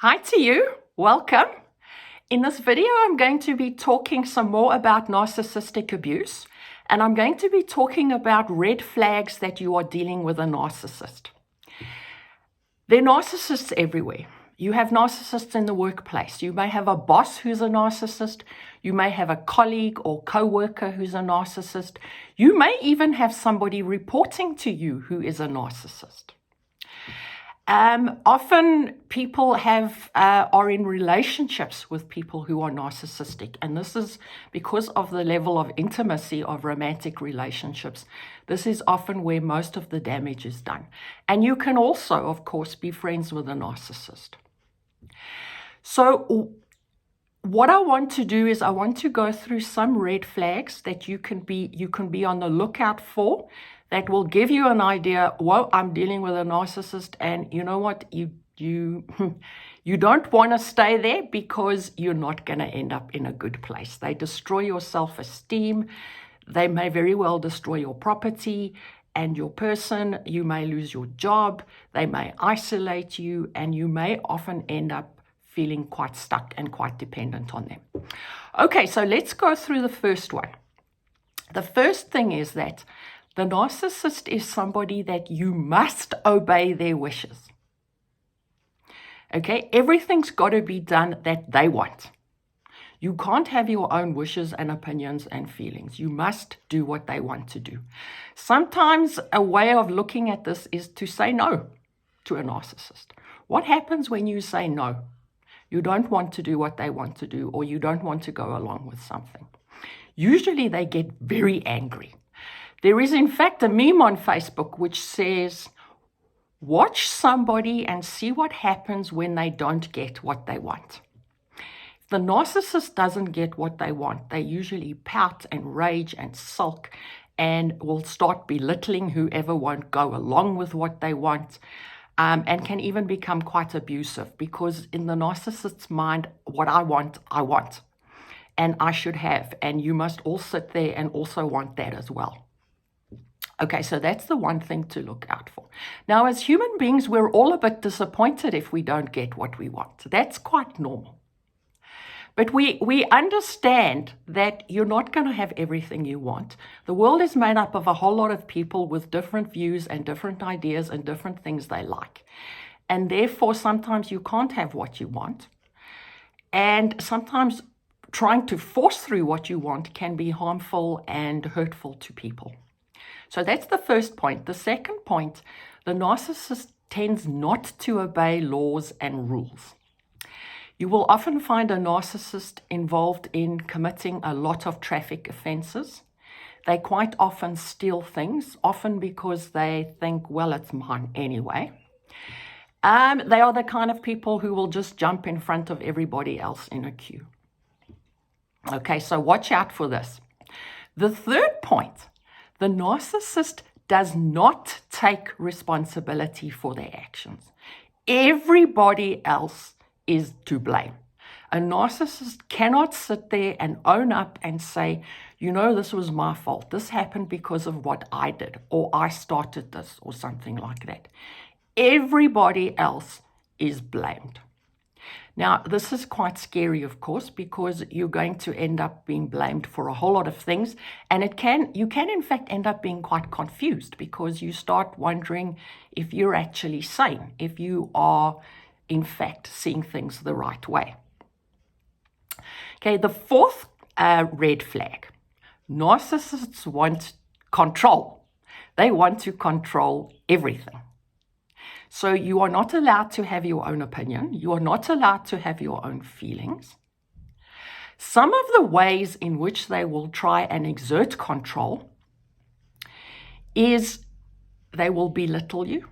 Hi to you, welcome. In this video, I'm going to be talking some more about narcissistic abuse, and I'm going to be talking about red flags that you are dealing with a narcissist. There are narcissists everywhere. You have narcissists in the workplace. You may have a boss who's a narcissist. You may have a colleague or co-worker who's a narcissist. You may even have somebody reporting to you who is a narcissist. Often people are in relationships with people who are narcissistic, and this is because of the level of intimacy of romantic relationships. This is often where most of the damage is done. And you can also, of course, be friends with a narcissist. So what I want to do is I want to go through some red flags that you can be on the lookout for, that will give you an idea. Well, I'm dealing with a narcissist, and you know what? You don't want to stay there because you're not going to end up in a good place. They destroy your self-esteem. They may very well destroy your property and your person. You may lose your job. They may isolate you, and you may often end up feeling quite stuck and quite dependent on them. Okay, so let's go through the first one. The first thing is that the narcissist is somebody that you must obey their wishes. Okay, everything's got to be done that they want. You can't have your own wishes and opinions and feelings. You must do what they want to do. Sometimes a way of looking at this is to say no to a narcissist. What happens when you say no? You don't want to do what they want to do, or you don't want to go along with something. Usually they get very angry. There is, in fact, a meme on Facebook which says, watch somebody and see what happens when they don't get what they want. If the narcissist doesn't get what they want, they usually pout and rage and sulk and will start belittling whoever won't go along with what they want, and can even become quite abusive, because in the narcissist's mind, what I want, and I should have, and you must all sit there and also want that as well. Okay, so that's the one thing to look out for. Now, as human beings, we're all a bit disappointed if we don't get what we want. That's quite normal. But we understand that you're not going to have everything you want. The world is made up of a whole lot of people with different views and different ideas and different things they like. And therefore, sometimes you can't have what you want. And sometimes trying to force through what you want can be harmful and hurtful to people. So that's the first point. The second point, the narcissist tends not to obey laws and rules. You will often find a narcissist involved in committing a lot of traffic offenses. They quite often steal things, often because they think, well, it's mine anyway. They are the kind of people who will just jump in front of everybody else in a queue. Okay, so watch out for this. The third point, the narcissist does not take responsibility for their actions. Everybody else is to blame. A narcissist cannot sit there and own up and say, you know, this was my fault. This happened because of what I did, or I started this, or something like that. Everybody else is blamed. Now, this is quite scary, of course, because you're going to end up being blamed for a whole lot of things. And you can, in fact, end up being quite confused, because you start wondering if you're actually sane, if you are, in fact, seeing things the right way. Okay, the fourth red flag. Narcissists want control. They want to control everything. So you are not allowed to have your own opinion. You are not allowed to have your own feelings. Some of the ways in which they will try and exert control is they will belittle you.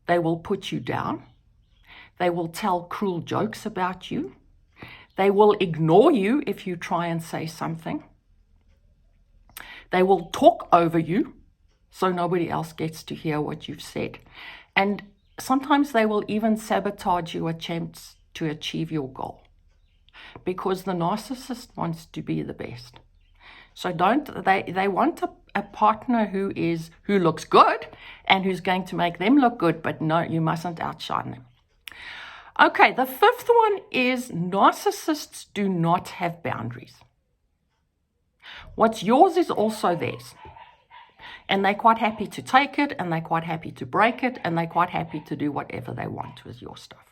They will put you down. They will tell cruel jokes about you. They will ignore you if you try and say something. They will talk over you so nobody else gets to hear what you've said. And sometimes they will even sabotage your attempts to achieve your goal, because the narcissist wants to be the best. So they want a partner who looks good and who's going to make them look good, but no, you mustn't outshine them. Okay, the fifth one is narcissists do not have boundaries. What's yours is also theirs. And they're quite happy to take it, and they're quite happy to break it, and they're quite happy to do whatever they want with your stuff.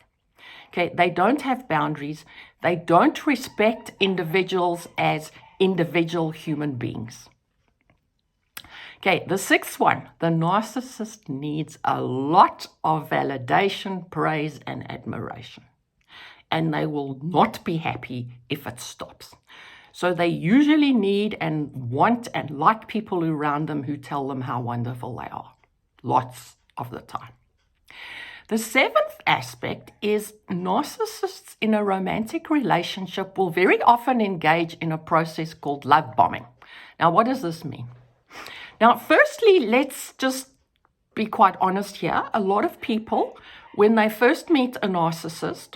Okay, they don't have boundaries. They don't respect individuals as individual human beings. Okay, the sixth one, the narcissist needs a lot of validation, praise, and admiration. And they will not be happy if it stops. So they usually need and want and like people around them who tell them how wonderful they are, lots of the time. The seventh aspect is narcissists in a romantic relationship will very often engage in a process called love bombing. Now, what does this mean? Now, firstly, let's just be quite honest here. A lot of people, when they first meet a narcissist,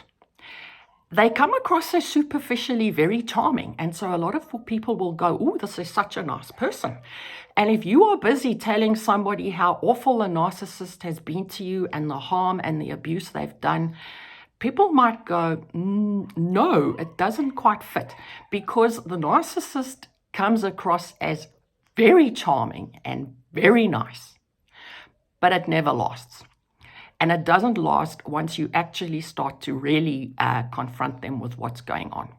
they come across as superficially very charming. And so a lot of people will go, oh, this is such a nice person. And if you are busy telling somebody how awful a narcissist has been to you and the harm and the abuse they've done, people might go, no, it doesn't quite fit, because the narcissist comes across as very charming and very nice, but it never lasts. And it doesn't last once you actually start to really confront them with what's going on.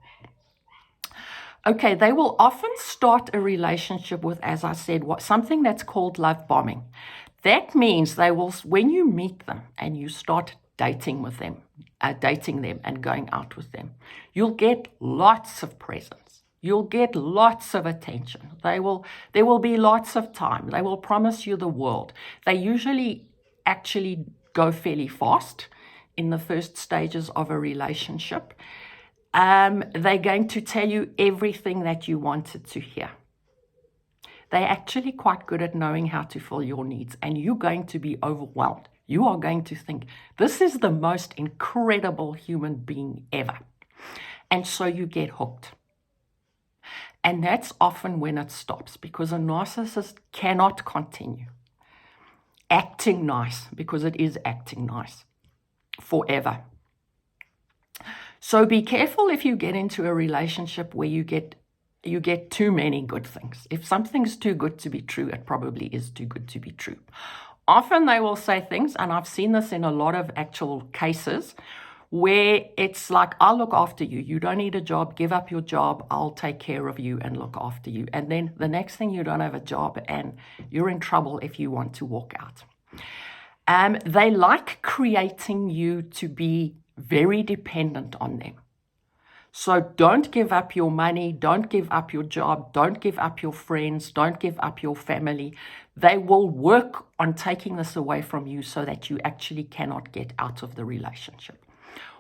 Okay, they will often start a relationship with, as I said, something that's called love bombing. That means they will, when you meet them and you start dating them and going out with them, you'll get lots of presents. You'll get lots of attention. There will be lots of time. They will promise you the world. They usually actually go fairly fast in the first stages of a relationship. They're going to tell you everything that you wanted to hear. They're actually quite good at knowing how to fill your needs, and you're going to be overwhelmed. You are going to think, this is the most incredible human being ever. And so you get hooked. And that's often when it stops, because a narcissist cannot continue acting nice, because it is acting nice, forever. So be careful if you get into a relationship where you get too many good things. If something's too good to be true, it probably is too good to be true. Often they will say things, and I've seen this in a lot of actual cases, where it's like, I'll look after you. You don't need a job. Give up your job. I'll take care of you and look after you. And then the next thing, you don't have a job and you're in trouble if you want to walk out. They like creating you to be very dependent on them. So don't give up your money. Don't give up your job. Don't give up your friends. Don't give up your family. They will work on taking this away from you so that you actually cannot get out of the relationship.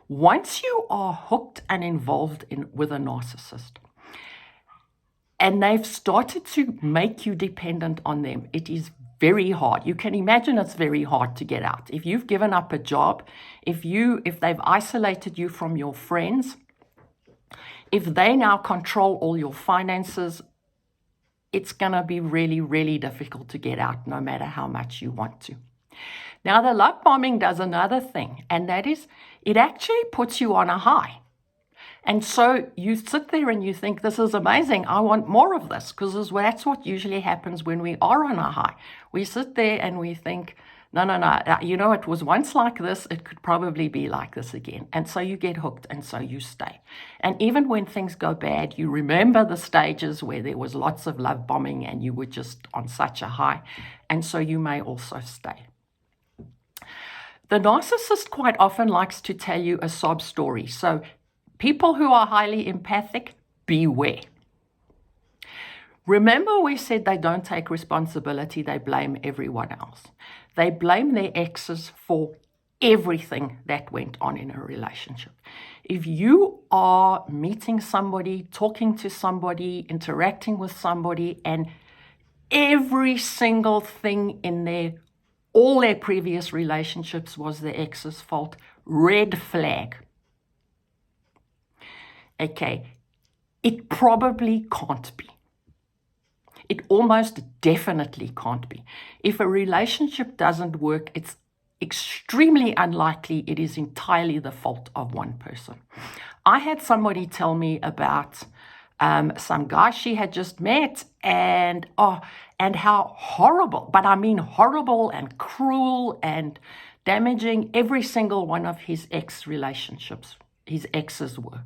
Once you are hooked and involved with a narcissist, and they've started to make you dependent on them, it is very hard. You can imagine it's very hard to get out. If you've given up a job, if they've isolated you from your friends, if they now control all your finances, it's going to be really, really difficult to get out, no matter how much you want to. Now, the love bombing does another thing, and that is it actually puts you on a high. And so you sit there and you think, this is amazing. I want more of this, because that's what usually happens when we are on a high. We sit there and we think, no, it was once like this. It could probably be like this again. And so you get hooked, and so you stay. And even when things go bad, you remember the stages where there was lots of love bombing and you were just on such a high. And so you may also stay. The narcissist quite often likes to tell you a sob story. So people who are highly empathic, beware. Remember, we said they don't take responsibility. They blame everyone else. They blame their exes for everything that went on in a relationship. If you are meeting somebody, talking to somebody, interacting with somebody, and every single thing in all their previous relationships was the ex's fault, red flag. Okay, it probably can't be. It almost definitely can't be. If a relationship doesn't work, it's extremely unlikely it is entirely the fault of one person. I had somebody tell me about some guy she had just met, and how horrible, but I mean horrible and cruel and damaging every single one of his relationships, his exes were.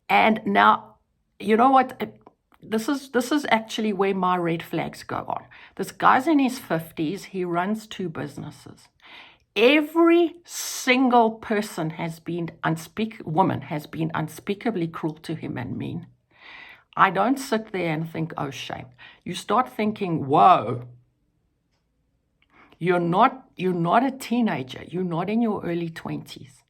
And now, you know what? This is actually where my red flags go on. This guy's in his 50s. He runs 2 businesses. Every single person woman has been unspeakably cruel to him and mean. I don't sit there and think, oh, shame. You start thinking, whoa, you're not a teenager. You're not in your early 20s.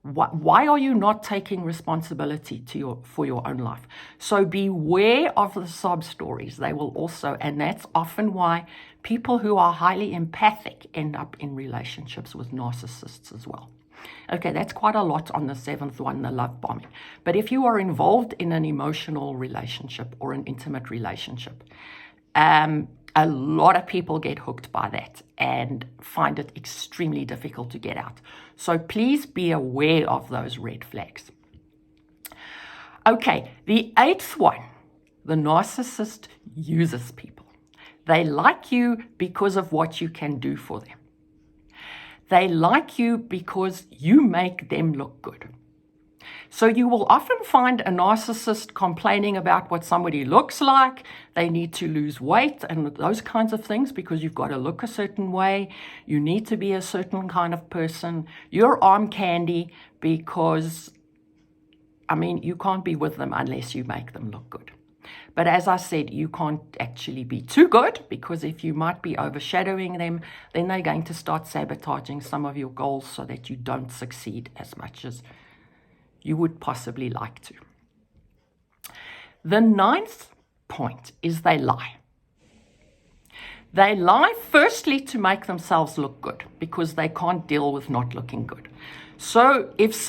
Why are you not taking responsibility for your own life? So beware of the sob stories. They will also, and that's often why people who are highly empathic end up in relationships with narcissists as well. Okay, that's quite a lot on the 7th one, the love bombing. But if you are involved in an emotional relationship or an intimate relationship, a lot of people get hooked by that and find it extremely difficult to get out. So please be aware of those red flags. Okay, the 8th one, the narcissist uses people. They like you because of what you can do for them. They like you because you make them look good. So you will often find a narcissist complaining about what somebody looks like. They need to lose weight and those kinds of things because you've got to look a certain way. You need to be a certain kind of person. You're arm candy because, you can't be with them unless you make them look good. But as I said, you can't actually be too good because if you might be overshadowing them, then they're going to start sabotaging some of your goals so that you don't succeed as much as you would possibly like to. The 9th point is they lie. They lie firstly to make themselves look good because they can't deal with not looking good. So if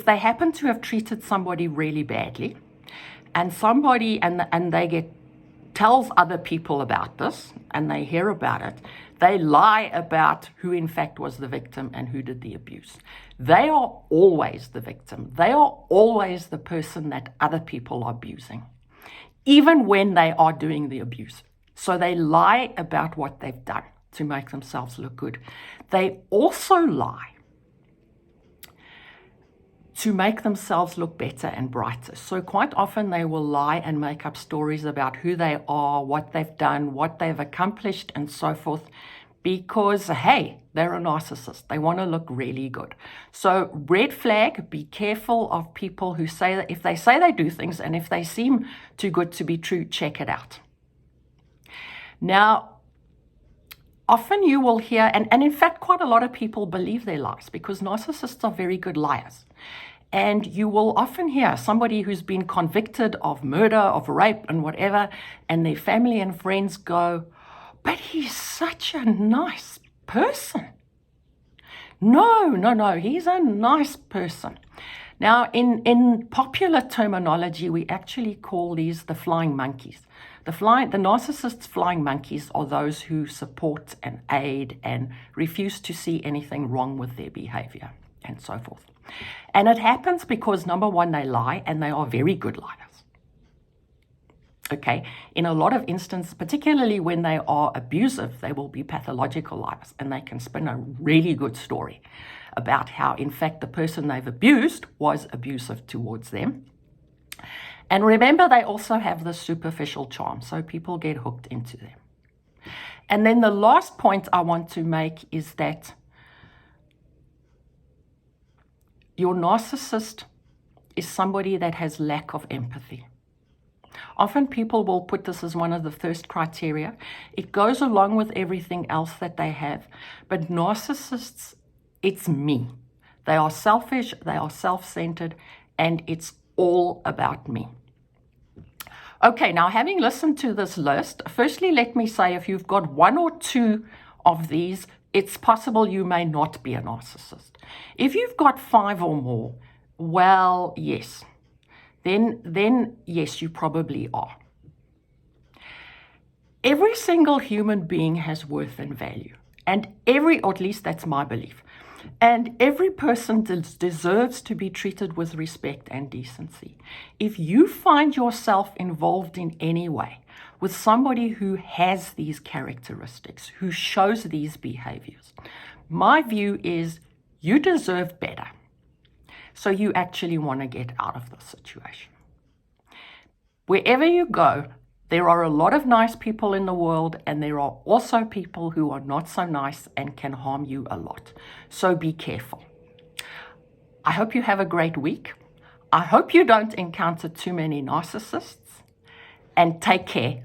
they happen to have treated somebody really badly and they tells other people about this and they hear about it, they lie about who in fact was the victim and who did the abuse. They are always the victim. They are always the person that other people are abusing, even when they are doing the abuse. So they lie about what they've done to make themselves look good. They also lie to make themselves look better and brighter. So quite often they will lie and make up stories about who they are, what they've done, what they've accomplished, and so forth, because, hey, they're a narcissist. They want to look really good. So red flag, be careful of people who say that if they say they do things and if they seem too good to be true, check it out. Now, often you will hear, and in fact, quite a lot of people believe their lies because narcissists are very good liars. And you will often hear somebody who's been convicted of murder, of rape, and whatever, and their family and friends go, but he's such a nice person. No, he's a nice person. Now, in popular terminology, we actually call these the flying monkeys. The narcissists' flying monkeys are those who support and aid and refuse to see anything wrong with their behavior and so forth. And it happens because, number one, they lie, and they are very good liars. Okay, in a lot of instances, particularly when they are abusive, they will be pathological liars, and they can spin a really good story about how, in fact, the person they've abused was abusive towards them. And remember, they also have this superficial charm, so people get hooked into them. And then the last point I want to make is that your narcissist is somebody that has lack of empathy. Often people will put this as one of the first criteria. It goes along with everything else that they have. But narcissists, it's me. They are selfish, they are self-centered, and it's all about me. Okay, now having listened to this list, firstly, let me say if you've got one or two of these, it's possible you may not be a narcissist. If you've got 5 or more, well, yes. Then yes, you probably are. Every single human being has worth and value. And or at least that's my belief. And every person deserves to be treated with respect and decency. If you find yourself involved in any way with somebody who has these characteristics, who shows these behaviors, my view is you deserve better. So you actually want to get out of the situation. Wherever you go, there are a lot of nice people in the world, and there are also people who are not so nice and can harm you a lot. So be careful. I hope you have a great week. I hope you don't encounter too many narcissists, and take care.